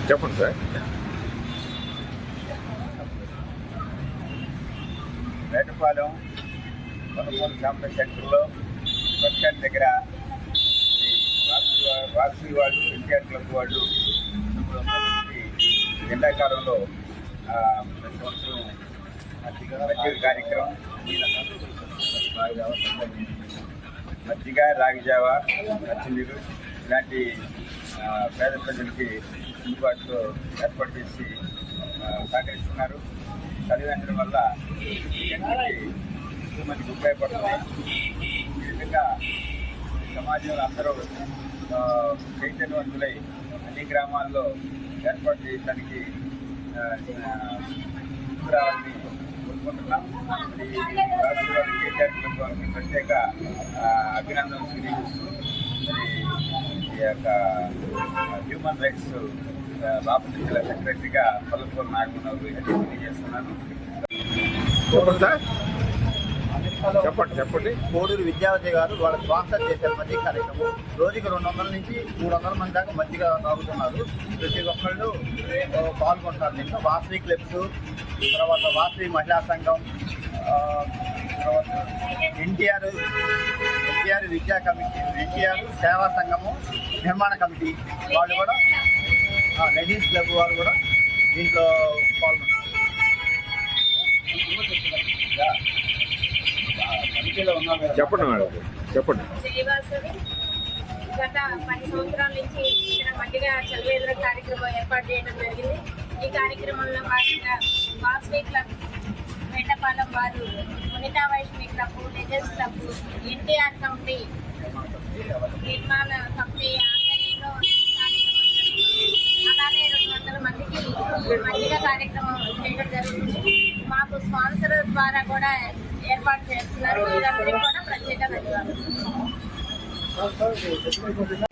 చెప్పండి సార్. వేటపాలెం కొనుగోలు క్యాంపస్ సెంటర్లో బస్ స్టాండ్ దగ్గర వాసవి వాళ్ళు ఎన్టీఆర్ క్లబ్ వాళ్ళు ఎండాకాలంలో ప్రతి సంవత్సరం మజ్జిగ కార్యక్రమం, మజ్జిగ, రాగిజావ, మచ్చినీరు ఇలాంటి పేద ప్రజలకి అందుబాటులో ఏర్పాటు చేసి సహకరిస్తున్నారు. చదివించడం వల్ల ఎక్కువ మందికి ఉపయోగపడుతుంది. ఈ విధంగా సమాజంలో అందరూ చైతన్యవంతులై అన్ని గ్రామాల్లో ఏర్పాటు చేయడానికి రావాలని కోరుకుంటున్నాం. కేటీఆర్ ప్రత్యేక అభినందనలు తెలియజేస్తూ ఈ యొక్క హ్యూమన్ రైట్స్ బాపట్ల జిల్లా సెక్రటరీగా పల్లపూర్ నాగమనరావు తెలియజేస్తున్నాను. చెప్పండి. కోడూరు విద్యావతి గారు వాళ్ళు స్పాన్సర్ చేశారు మజ్జిగ కార్యక్రమం. రోజుకి 200 నుంచి 300 మంది దాకా మజ్జిగ తాగుతున్నారు. ప్రతి ఒక్కళ్ళు పాల్గొంటారు. దీంట్లో వాసవి క్లబ్స్, తర్వాత వాసవి మహిళా సంఘం, తర్వాత ఎన్టీఆర్ విద్యా కమిటీ, ఎన్టీఆర్ సేవా సంఘము నిర్మాణ కమిటీ వాళ్ళు కూడా, లేడీస్ క్లబ్ వారు కూడా దీంట్లో పాల్గొంటారు. చెప్పండి మేడం, చెప్పండి. గత 10 సంవత్సరాల నుంచి ఇక్కడ మజ్జిగ చలివేంద్ర కార్యక్రమం ఏర్పాటు చేయడం జరిగింది. ఈ కార్యక్రమంలో భాగంగా వాసవి క్లబ్, వేటపాలెం వారు, Vanitha Vaishnavi club, legends club, NTR committee, నిర్మాణ కమిటీ ఆధ్వర్యంలో అలానే 200 మందికి మజ్జిగ కార్యక్రమం చేయడం జరుగుతుంది. మాకు స్పాన్సర్ ద్వారా కూడా ఏర్పాటు చేస్తున్నారు. వీరందరికీ కూడా ప్రత్యేక ధన్యవాదాలు.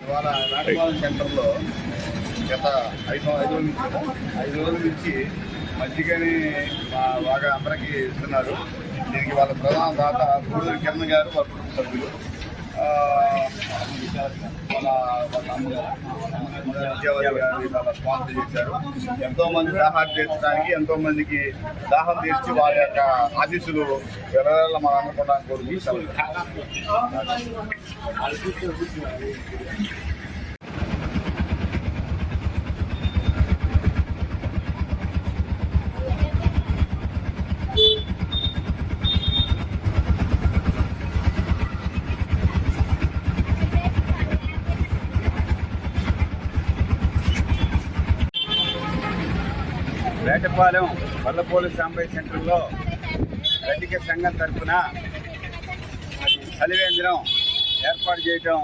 ఇవాళ వేటపాలెం సెంటర్లో గత 5 రోజుల నుంచి మజ్జిగని బాగా అందరికీ ఇస్తున్నారు. దీనికి వాళ్ళ ప్రధాన దాత కోడూరు కిరణ్ గారు, వాళ్ళ కుటుంబ సభ్యులు, వాళ్ళ విద్యావతి గారు ఇలా స్పాన్సర్ చేశారు. ఎంతోమంది దాహాలు తీర్చడానికి, ఎంతోమందికి దాహం తీర్చి వారి యొక్క ఆశీస్సులు ఎర్రల మనం అందుకోవడానికి కోరుకుంటాం. వేటపాలెం పల్లపూలు సాంబయ్య సెంటర్లో రజక సంఘం తరఫున చలివేంద్రం ఏర్పాటు చేయటం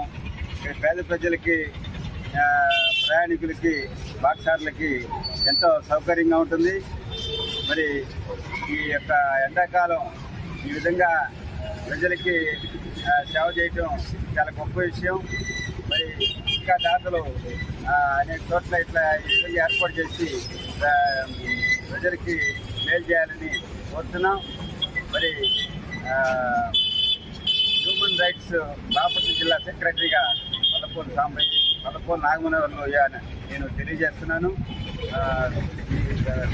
పేద ప్రజలకి, ప్రయాణికులకి, బాక్సార్లకి ఎంతో సౌకర్యంగా ఉంటుంది. మరి ఈ యొక్క ఎండాకాలం ఈ విధంగా ప్రజలకి సేవ చేయటం చాలా గొప్ప విషయం. మరి ఇంకా దాతలు అనేక చోట్ల ఇట్లా ఈ విధంగా ఏర్పాటు చేసి ప్రజలకి మేలు చేయాలని కోరుతున్నాం. మరి హ్యూమన్ రైట్స్ బాపట్ల జిల్లా సెక్రటరీగా పల్లపూర్ నాగమనరావు నేను తెలియజేస్తున్నాను.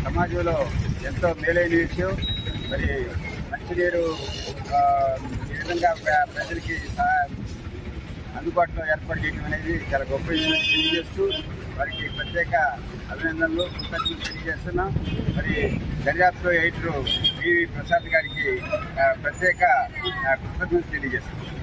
సమాజంలో ఎంతో మేలైన విషయం. మరి మంచినీరు ఈ విధంగా ప్రజలకి అందుబాటులో ఏర్పాటు చేయడం అనేది చాలా గొప్ప విషయం తెలియజేస్తూ వారికి ప్రత్యేక అభినందనలు, కృతజ్ఞతలు తెలియజేస్తున్నాం. మరి దర్యాప్తు ఎడిటర్ పివి ప్రసాద్ గారికి ప్రత్యేక కృతజ్ఞతలు తెలియజేస్తున్నాం.